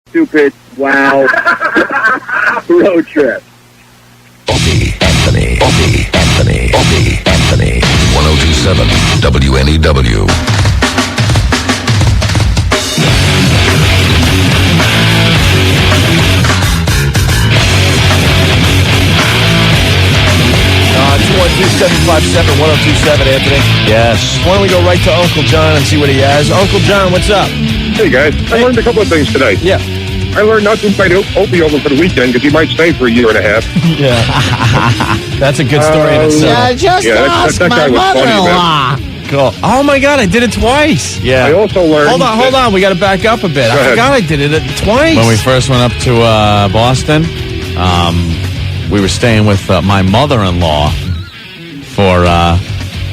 stupid, wow, road trip. Opie, Anthony. 1027 WNEW. It's 12757-1027, Anthony. Yes. Why don't we go right to Uncle John and see what he has? Uncle John, what's up? Hey, guys. I learned a couple of things today. Yeah. I learned not to invite Opie over for the weekend because he might stay for a year and a half. Yeah. That's a good story in itself. Just ask that my guy was funny, mother-in-law. Cool. Oh, my God, I did it twice. Yeah. I also learned... Hold on. We got to back up a bit. I ahead. forgot I did it twice. When we first went up to Boston, we were staying with my mother-in-law for,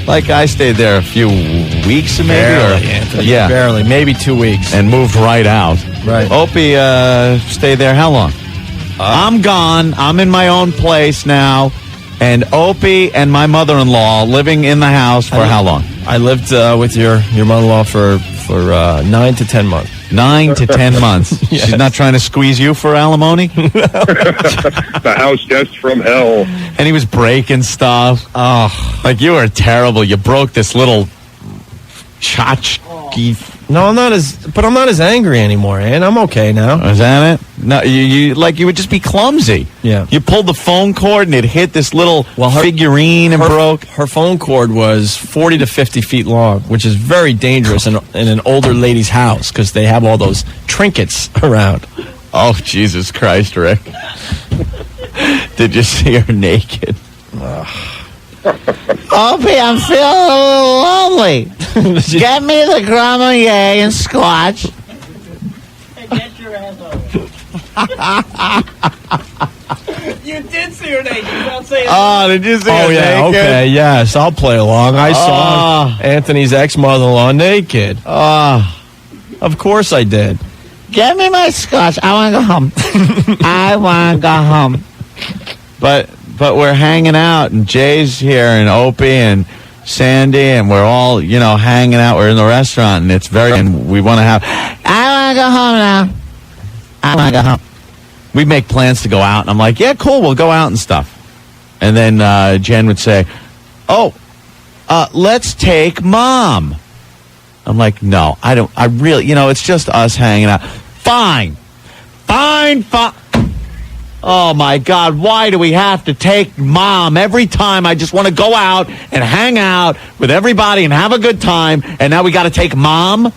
I stayed there a few weeks, maybe. Barely, Anthony. Yeah. Barely. Maybe 2 weeks. And moved right out. Right. Opie stayed there how long? I'm gone. I'm in my own place now. And Opie and my mother-in-law living in the house for how long? I lived with your mother-in-law for 9 to 10 months. 9 to 10 months. Yes. She's not trying to squeeze you for alimony? The house guest from hell. And he was breaking stuff. Oh, like you were terrible. You broke this little tchotchke. No, I'm not as angry anymore, and I'm okay now. Is that it? No, you would just be clumsy. Yeah. You pulled the phone cord and it hit this little figurine and broke. Her phone cord was 40 to 50 feet long, which is very dangerous in an older lady's house because they have all those trinkets around. Oh, Jesus Christ, Rick. Did you see her naked? Opie, I'm feeling a little lonely. Get me the Grenier and scotch. Get your ass You did see her naked. Don't say it. Oh, did you see her naked? Okay, yes. I'll play along. I saw Anthony's ex-mother-in-law naked. Of course I did. Get me my scotch. I want to go home. I want to go home. But we're hanging out, and Jay's here, and Opie, and Sandy, and we're all, hanging out. We're in the restaurant, and and we want to have... I want to go home now. I want to go home. We make plans to go out, and I'm like, yeah, cool, we'll go out and stuff. And then Jen would say, let's take Mom. I'm like, no, I really, it's just us hanging out. Fine. Oh, my God, why do we have to take Mom every time? I just want to go out and hang out with everybody and have a good time, and now we got to take Mom?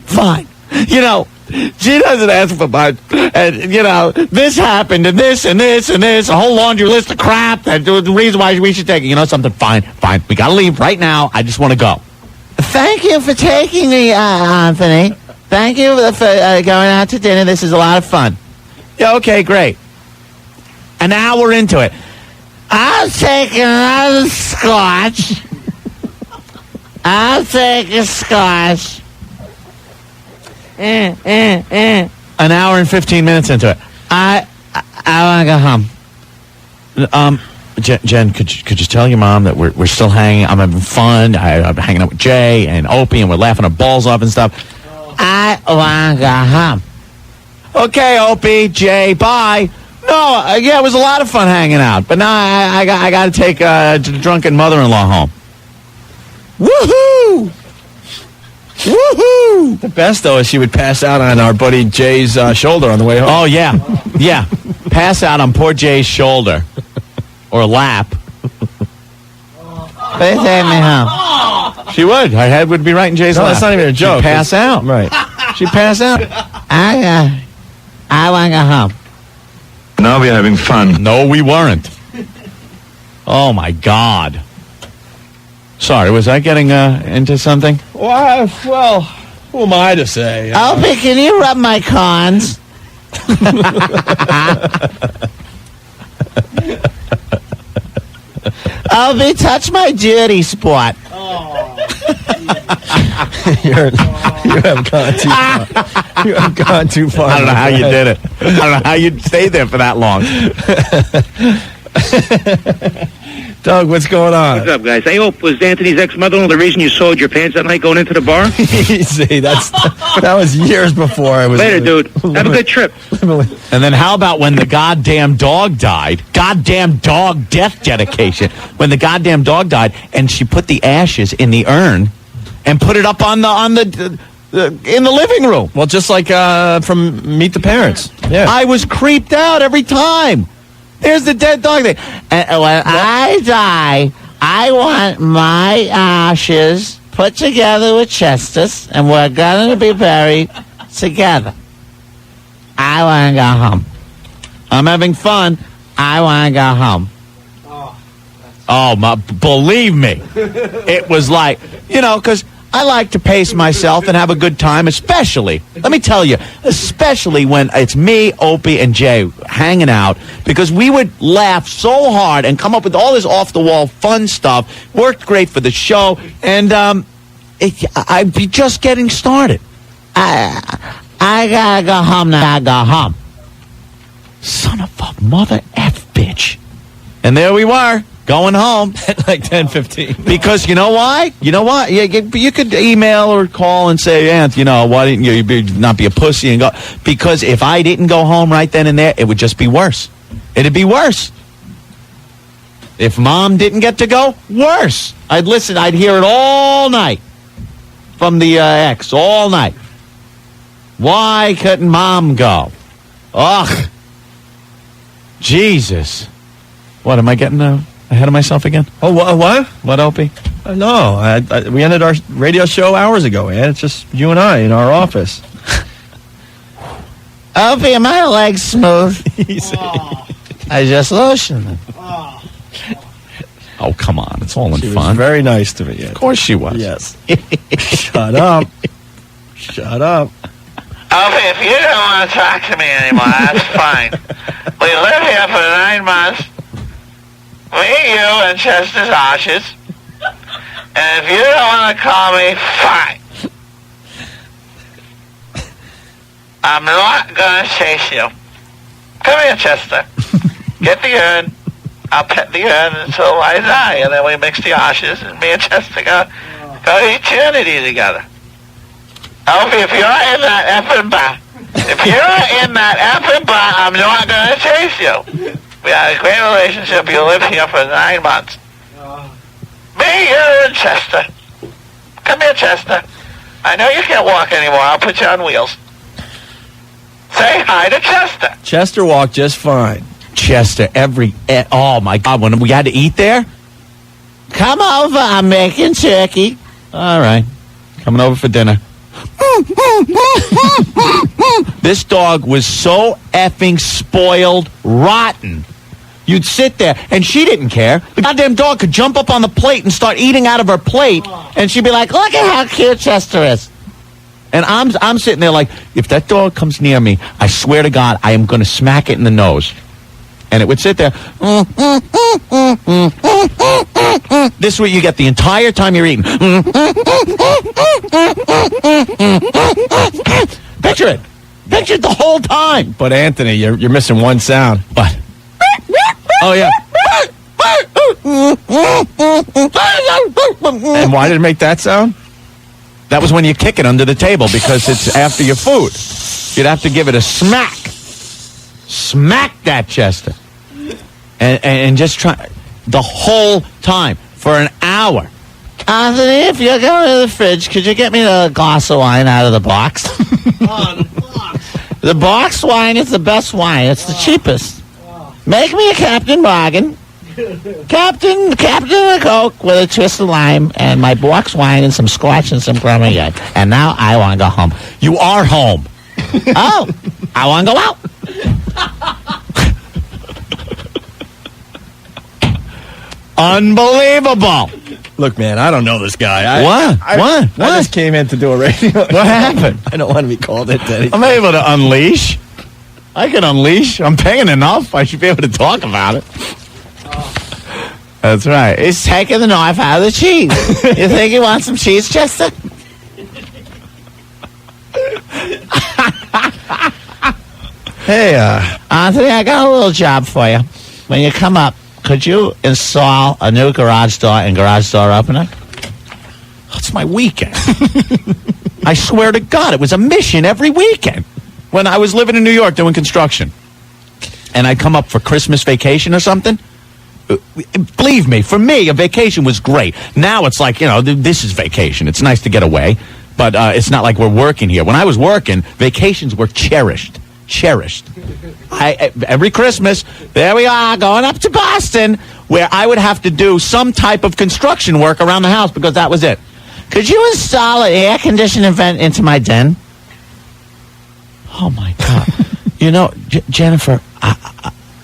Fine. She doesn't ask for much. And, this happened, and this, and this, and this, a whole laundry list of crap. That's the reason why we should take it. Something, fine. We got to leave right now. I just want to go. Thank you for taking me, Anthony. Thank you for going out to dinner. This is a lot of fun. Yeah, okay, great. An hour into it. I'll take another scotch. I'll take a scotch. An hour and 15 minutes into it. I want to go home. Jen, could you tell your mom that we're still hanging? I'm having fun. I'm hanging out with Jay and Opie, and we're laughing our balls off and stuff. I want to go home. Okay, Opie, Jay, bye. No, it was a lot of fun hanging out, but now I got to take the drunken mother-in-law home. Woohoo! The best, though, is she would pass out on our buddy Jay's shoulder on the way home. Oh, yeah. Pass out on poor Jay's shoulder. Or lap. Please take me home. She would. Her head would be right in Jay's lap. No, that's not even a joke. She'd pass out. Right. She'd pass out. I want to go home. Now we're having fun. No, we weren't. Oh, my God. Sorry, was I getting into something? Well, who am I to say? Opie, can you rub my cons? Opie, touch my dirty spot. You have gone too far. You have gone too far. I don't know how you did it. I don't know how you stayed there for that long. Doug, what's going on? What's up, guys? Hey, Hope, was Anthony's ex-mother-in-law the reason you soiled your pants that night going into the bar? Easy. That was years before I was. Later, dude. Have a good trip. And then how about when the goddamn dog died? Goddamn dog death dedication. When the goddamn dog died, and she put the ashes in the urn and put it up in the living room. Well, just like from Meet the Parents. Yeah. I was creeped out every time. There's the dead dog thing. And when I die, I want my ashes put together with Chester's, and we're going to be buried together. I want to go home. I'm having fun. I want to go home. Believe me. It was like, because I like to pace myself and have a good time, especially, let me tell you, especially when it's me, Opie, and Jay hanging out, because we would laugh so hard and come up with all this off-the-wall fun stuff. Worked great for the show, and I'd be just getting started. I gotta go home now. I gotta go home. Son of a mother F bitch. And there we were. Going home at like 10:15. Because you know why? You know what? You could email or call and say, Ant, why didn't you not be a pussy and go? Because if I didn't go home right then and there, it would just be worse. It'd be worse. If Mom didn't get to go, worse. I'd listen. I'd hear it all night from the ex, all night. Why couldn't Mom go? Ugh. Jesus. What, am I getting ahead of myself again? Oh, what? What, Opie? No, we ended our radio show hours ago, man. It's just you and I in our office. Opie, are my legs smooth? Easy. I just lotioned them. Oh, come on. It's all in She was fun. very nice to me. Of course she was. Yes. Shut up. Shut up. Opie, if you don't want to talk to me anymore, that's fine. We live here for 9 months. Me, you, and Chester's ashes. And if you don't want to call me, fine. I'm not going to chase you. Come here, Chester. Get the urn. I'll pet the urn until I die. And then we mix the ashes, and me and Chester go eternity together. Opie, if you're in that effing bar, I'm not going to chase you. We had a great relationship. You lived here for 9 months. Me, you, and Chester. Come here, Chester. I know you can't walk anymore. I'll put you on wheels. Say hi to Chester. Chester walked just fine. Chester, oh my God, when we had to eat there? Come over. I'm making turkey. All right. Coming over for dinner. This dog was so effing spoiled rotten. You'd sit there, and she didn't care. The goddamn dog could jump up on the plate and start eating out of her plate, and she'd be like, look at how cute Chester is. And I'm sitting there like, if that dog comes near me, I swear to God, I am going to smack it in the nose. And it would sit there. This is what you get the entire time you're eating. Picture it. Picture it the whole time. But Anthony, you're missing one sound. What? Oh yeah. And why did it make that sound? That was when you kick it under the table because it's after your food. You'd have to give it a smack. Smack that, Chester. And just try the whole time for an hour. Anthony, if you're going to the fridge, could you get me a glass of wine out of the box? The box wine is the best wine. It's the cheapest. Make me a Captain Morgan. Captain a Coke with a twist of lime and my box wine and some scotch and some Gromagnon. And now I want to go home. You are home. Oh, I want to go out. Unbelievable. Look, man, I don't know this guy. What? I just came in to do a radio. What happened? I don't want to be called into anything. I'm able to unleash. I can unleash. I'm paying enough. I should be able to talk about it. That's right. He's taking the knife out of the cheese. You think he wants some cheese, Chester? Hey, Anthony, I got a little job for you. When you come up, could you install a new garage door and garage door opener? It's my weekend. I swear to God, it was a mission every weekend when I was living in New York doing construction. And I'd come up for Christmas vacation or something. Believe me, for me, a vacation was great. Now it's like, this is vacation. It's nice to get away, but it's not like we're working here. When I was working, vacations were cherished. Every Christmas, there we are, going up to Boston, where I would have to do some type of construction work around the house because that was it. Could you install an air conditioning vent into my den? Oh, my God. Jennifer,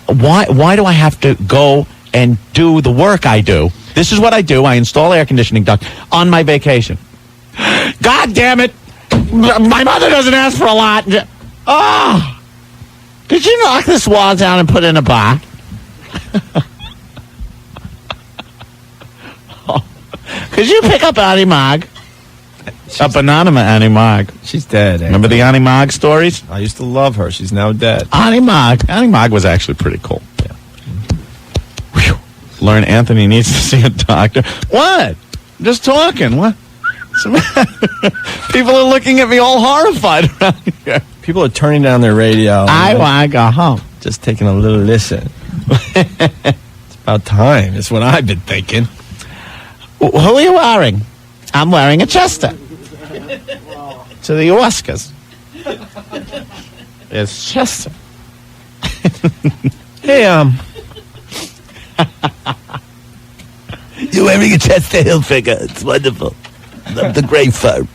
why do I have to go and do the work I do? This is what I do. I install air conditioning duct on my vacation. God damn it. My mother doesn't ask for a lot. Oh! Could you knock this wall down and put in a bar? Could you pick up Annie Mog? Up Anonymous Annie Mog. She's dead. Remember the Annie Mog stories? I used to love her. She's now dead. Annie Mog was actually pretty cool. Yeah. Whew. Learn Anthony needs to see a doctor. What? Just talking. What? People are looking at me all horrified around here. People are turning down their radio. I want to go home. Just taking a little listen. It's about time. It's what I've been thinking. Who are you wearing? I'm wearing a Chester. To the Oscars. It's Chester. Hey, You're wearing a Chester Hilfiger. It's wonderful. Love the gray fur.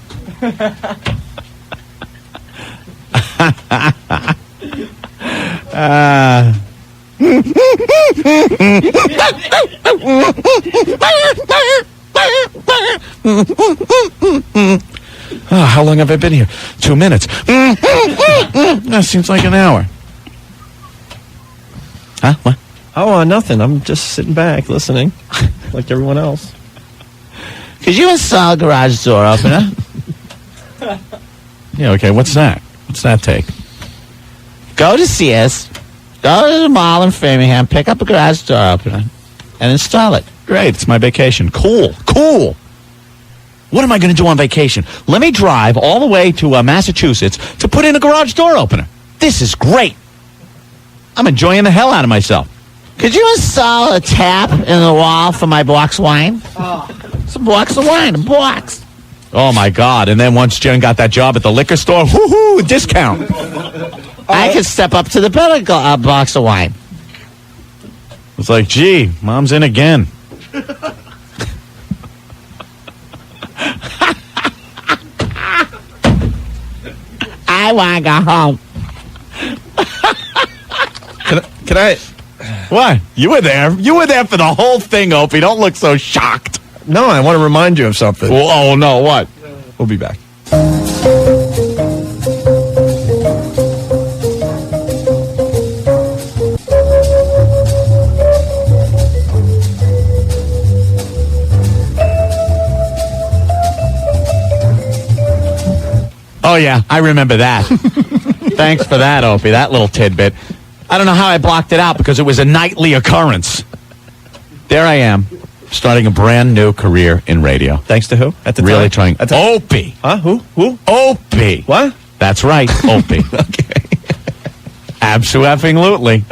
How long have I been here? 2 minutes. That seems like an hour. Huh? What? oh, nothing. I'm just sitting back listening like everyone else. Could you install a garage door opener? Yeah, okay, what's that? What's that take? Go to Sears, go to the mall in Framingham, pick up a garage door opener, and install it. Great, it's my vacation. Cool. What am I going to do on vacation? Let me drive all the way to Massachusetts to put in a garage door opener. This is great. I'm enjoying the hell out of myself. Could you install a tap in the wall for my box wine? It's a box of wine, a box. Oh, my God. And then once Jen got that job at the liquor store, whoo-hoo, discount. I could step up to the better box of wine. It's like, gee, Mom's in again. I want to go home. Can I? What? You were there. You were there for the whole thing, Opie. Don't look so shocked. No, I want to remind you of something. Oh, no, what? We'll be back. Oh, yeah, I remember that. Thanks for that, Opie, that little tidbit. I don't know how I blocked it out because it was a nightly occurrence. There I am, starting a brand new career in radio. Thanks to who? At the Really time? trying. Opie. Huh? Who? Opie. What? That's right, Opie. Okay. Absolutely.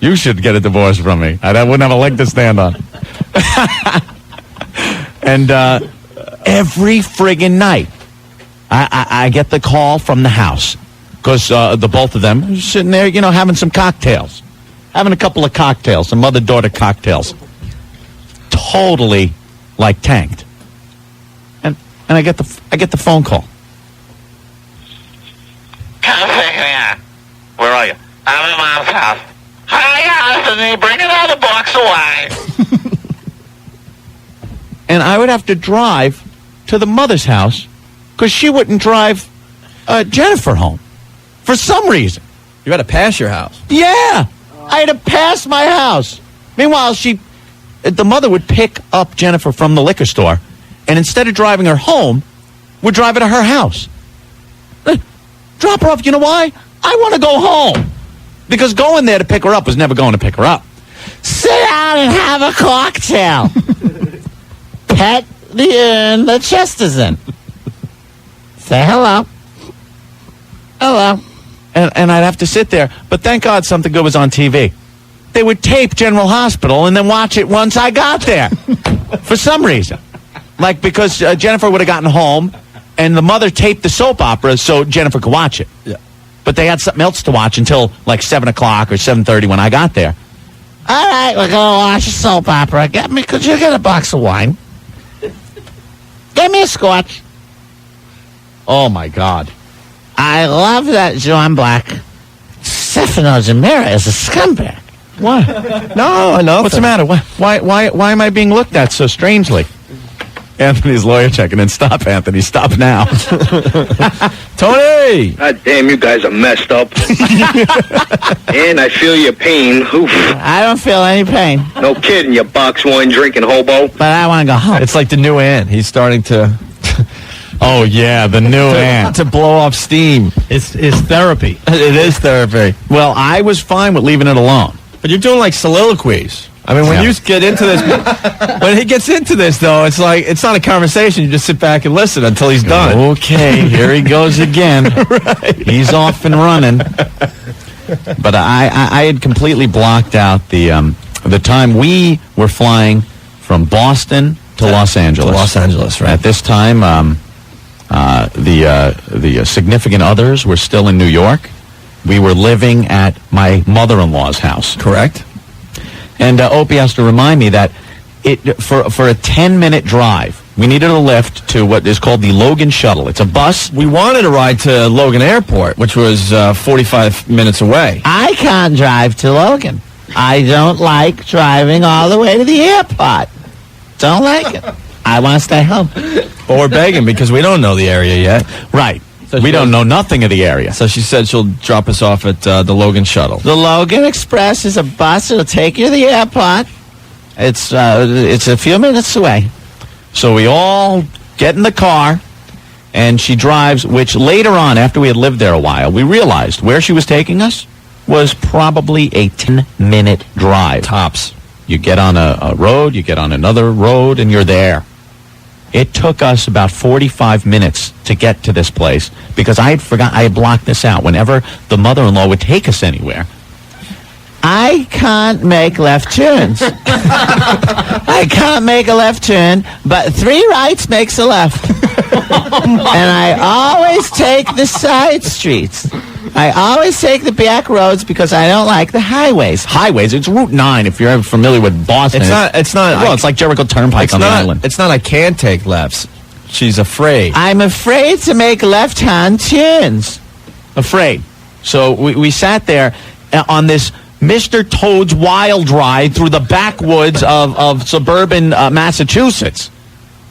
You should get a divorce from me. I wouldn't have a leg to stand on. And every friggin' night, I get the call from the house because the both of them are sitting there, having some cocktails, having a couple of cocktails, some mother-daughter cocktails, totally tanked. And I get the phone call. Come pick me up. Where are you? I'm at Mom's house. Hi, Anthony. Bring another box of wine. And I would have to drive to the mother's house because she wouldn't drive Jennifer home for some reason. You got to pass your house. Yeah, I had to pass my house. Meanwhile, the mother would pick up Jennifer from the liquor store, and instead of driving her home, would drive her to her house. Drop her off. You know why? I want to go home. Because going there to pick her up was never going to pick her up. down and have a cocktail. Pet the urn the chest is in. Say hello. Hello. And I'd have to sit there. But thank God something good was on TV. They would tape General Hospital and then watch it once I got there. For some reason. Like because Jennifer would have gotten home and the mother taped the soap opera so Jennifer could watch it. Yeah. But they had something else to watch until like 7 o'clock or 7:30 when I got there. All right, we're going to watch a soap opera. Could you get a box of wine? Get me a scotch. Oh, my God. I love that John Black. Stefano Zamira is a scumbag. What? No. What's the matter? Why am I being looked at so strangely? Anthony's lawyer checking in. Stop, Anthony. Stop now. Tony! God damn, you guys are messed up. And I feel your pain. Oof. I don't feel any pain, No kidding, you box wine drinking hobo. but I want to go home. It's like the new Ant. He's starting to Oh, yeah, the new Ant. to blow off steam. It's therapy. It is therapy. Well, I was fine with leaving it alone. But you're doing like soliloquies. I mean, when Yeah. you get into this, when he gets into this, though, it's like it's not a conversation. You just sit back and listen until he's done. Okay, here he goes again. He's off and running. But I had completely blocked out the time we were flying from Boston to Los Angeles. Los Angeles, right? At this time, the significant others were still in New York. We were living at my mother-in-law's house. Correct. And Opie has to remind me that for a 10-minute drive, we needed a lift to what is called the Logan Shuttle. It's a bus. We wanted to ride to Logan Airport, which was 45 minutes away. I can't drive to Logan. I don't like driving all the way to the airport. Don't like it. I want to stay home. But we're begging because we don't know the area yet. Right. So We she don't goes- know nothing of the area. So she said she'll drop us off at the Logan Shuttle. The Logan Express is a bus. It'll take you to the airport. It's a few minutes away. So we all get in the car, and she drives, which later on, after we had lived there a while, we realized where she was taking us was probably a 10-minute drive. Tops. You get on a road, you get on another road, and you're there. It took us about 45 minutes to get to this place because I had blocked this out. Whenever the mother-in-law would take us anywhere, I can't make left turns. I can't make a left turn, but 3 rights makes a left. And I always take the side streets. I always take the back roads because I don't like the highways. highways, it's Route 9 if you're ever familiar with Boston. It's not. Well, it's like Jericho Turnpike It's on the not. island. It's not. I can take lefts. She's afraid. I'm afraid to make left-hand turns. Afraid. So we sat there on this Mr. Toad's wild ride through the backwoods of suburban Massachusetts.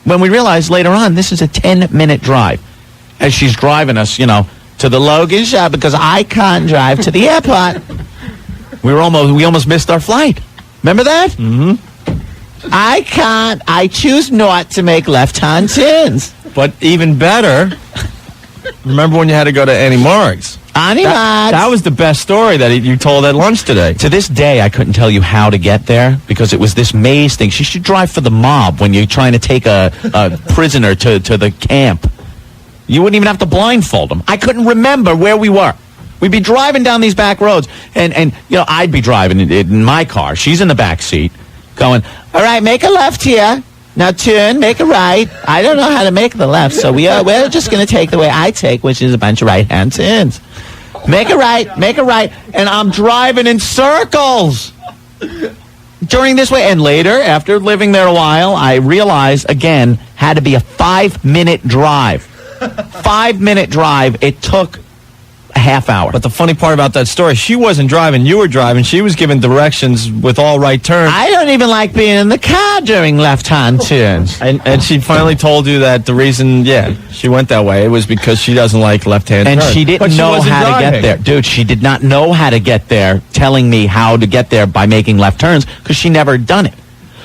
When we realized later on, this is a 10-minute drive. As she's driving us, to the Logan shop because I can't drive to the airport. We almost missed our flight. Remember that? Mm-hmm. I can't. I choose not to make left-hand turns. But even better, remember when you had to go to Annie Marg's? Annie Marg's. That was the best story that you told at lunch today. To this day, I couldn't tell you how to get there because it was this maze thing. She should drive for the mob when you're trying to take a prisoner to the camp. You wouldn't even have to blindfold them. I couldn't remember where we were. We'd be driving down these back roads, and I'd be driving in my car. She's in the back seat, going, All right, make a left here. Now turn, make a right. I don't know how to make the left, so we're just going to take the way I take, which is a bunch of right-hand turns. Make a right, and I'm driving in circles during this way. And later, after living there a while, I realized, again, had to be a 5-minute drive. 5-minute drive. It took a half hour. But the funny part about that story, she wasn't driving, you were driving. She was giving directions with all right turns. I don't even like being in the car during left-hand turns. And she finally told you that the reason, she went that way, it was because she doesn't like left-hand And turns. she But didn't know wasn't how to driving. get there. Dude, she did not know how to get there, telling me how to get there by making left turns because she never done it.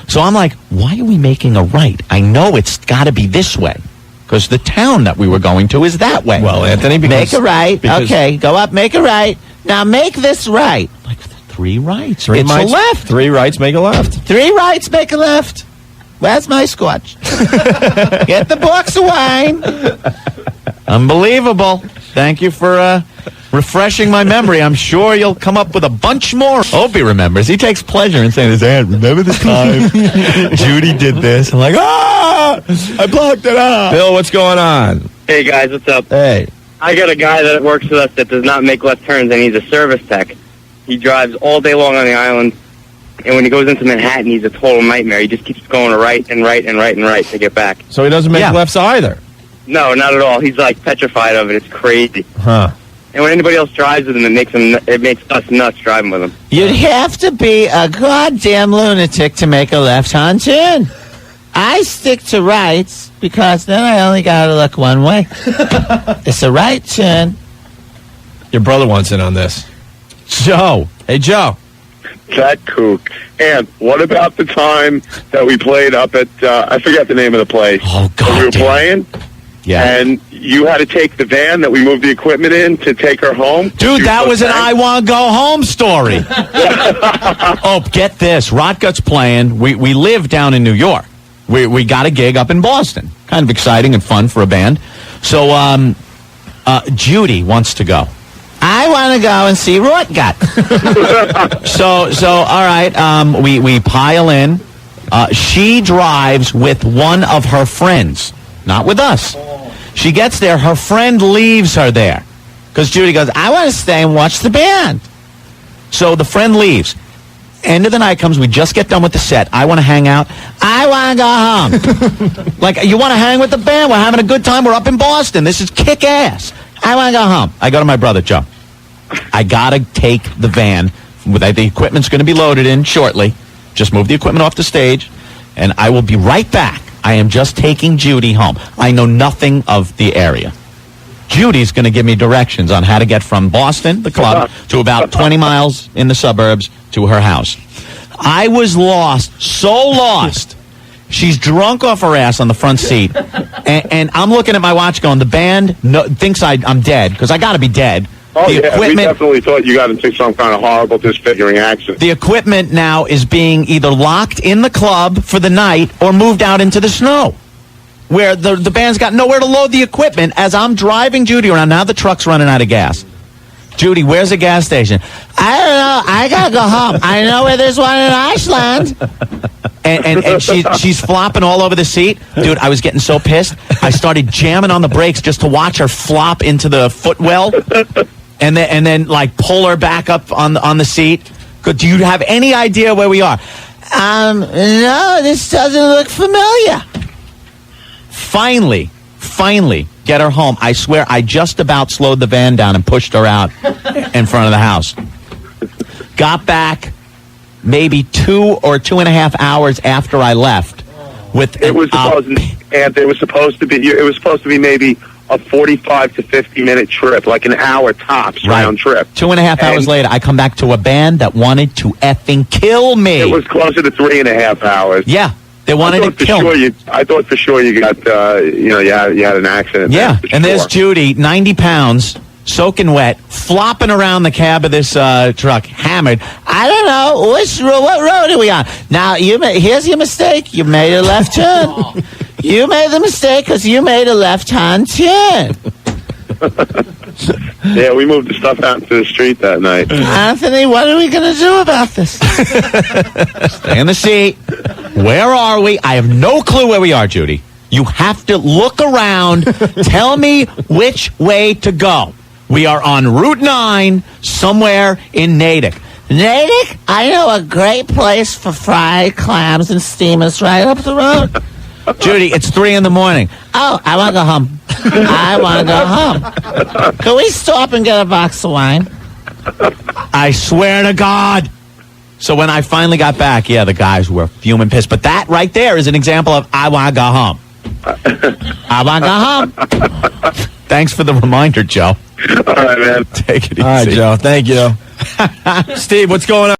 So I'm like, why are we making a right? I know it's got to be this way because the town that we were going to is that way. Well, Anthony, because... Make a right. because- Okay, go up, make a right. Now make this right. Like 3 3 rights. Three It's rights, a left. 3 rights, make a left. 3 rights, make a left. Where's my scotch? Get the box of wine. Unbelievable. Thank you for refreshing my memory. I'm sure you'll come up with a bunch more. Opie remembers. He takes pleasure in saying, remember the time Judy did this? I'm like, I blocked it out. Bill, what's going on? Hey guys, what's up? Hey. I got a guy that works with us that does not make left turns, and he's a service tech. He drives all day long on the island, and when he goes into Manhattan, he's a total nightmare. He just keeps going right and right and right and right to get back. So he doesn't make lefts either? No, not at all. He's like petrified of it. It's crazy. Huh. And when anybody else drives with him, it makes us nuts driving with him. You'd have to be a goddamn lunatic to make a left-hand turn. I stick to rights because then I only got to look one way. It's a right turn. Your brother wants in on this. Joe. Hey, Joe. That kook. And what about the time that we played up at, I forget the name of the place. Oh, God. We were playing, Yeah. and you had to take the van that we moved the equipment in to take her home. Dude, that was an I Want to Go Home story. Oh, get this. Rotgut's playing. We live down in New York. We got a gig up in Boston. Kind of exciting and fun for a band. So Judy wants to go. I want to go and see Rotgut. So all right, we pile in. She drives with one of her friends, not with us. She gets there. Her friend leaves her there because Judy goes, I want to stay and watch the band. So the friend leaves. End of the night comes. We just get done with the set. I want to hang out. I want to go home. Like, you want to hang with the band? We're having a good time. We're up in Boston. This is kick-ass. I want to go home. I go to my brother, Joe. I got to take the van. The equipment's going to be loaded in shortly. Just move the equipment off the stage, and I will be right back. I am just taking Judy home. I know nothing of the area. Judy's going to give me directions on how to get from Boston, the club, to about 20 miles in the suburbs to her house. I was lost, so lost. She's drunk off her ass on the front seat, and I'm looking at my watch going, the band thinks I'm dead, because I got to be dead. Oh, The yeah, we equipment, definitely thought you got into some kind of horrible disfiguring accident. the equipment now is being either locked in the club for the night or moved out into the snow, where the band's got nowhere to load the equipment as I'm driving Judy around. Now the truck's running out of gas. Judy, where's the gas station? I don't know. I got to go home. I know where there's one in Iceland. And she's flopping all over the seat. Dude, I was getting so pissed. I started jamming on the brakes just to watch her flop into the footwell and then like pull her back up on the seat. Do you have any idea where we are? No, this doesn't look familiar. Finally, get her home. I swear I just about slowed the van down and pushed her out in front of the house. Got back maybe 2 or 2.5 hours after I left. It was supposed to be maybe a 45 to 50 minute trip, like an hour tops round trip. 2.5 hours later, I come back to a band that wanted to effing kill me. It was closer to 3.5 hours. Yeah, they wanted to kill me. I thought for sure you got, you had an accident. Yeah, there, and there's sure. Judy, 90 pounds, soaking wet, flopping around the cab of this truck, hammered. I don't know. What road are we on? Now, here's your mistake. You made a left turn. You made the mistake because you made a left-hand turn. Yeah, we moved the stuff out into the street that night. Anthony, what are we going to do about this? Stay in the seat. Where are we? I have no clue where we are, Judy. You have to look around. Tell me which way to go. We are on Route 9, somewhere in Natick. Natick? I know a great place for fried clams and steamers right up the road. Judy, it's 3 a.m. Oh, I want to go home. I want to go home. Can we stop and get a box of wine? I swear to God. So when I finally got back, the guys were fuming pissed. But that right there is an example of I want to go home. I want to go home. Thanks for the reminder, Joe. All right, man. Take it easy. All right, Joe. Thank you. Steve, what's going on?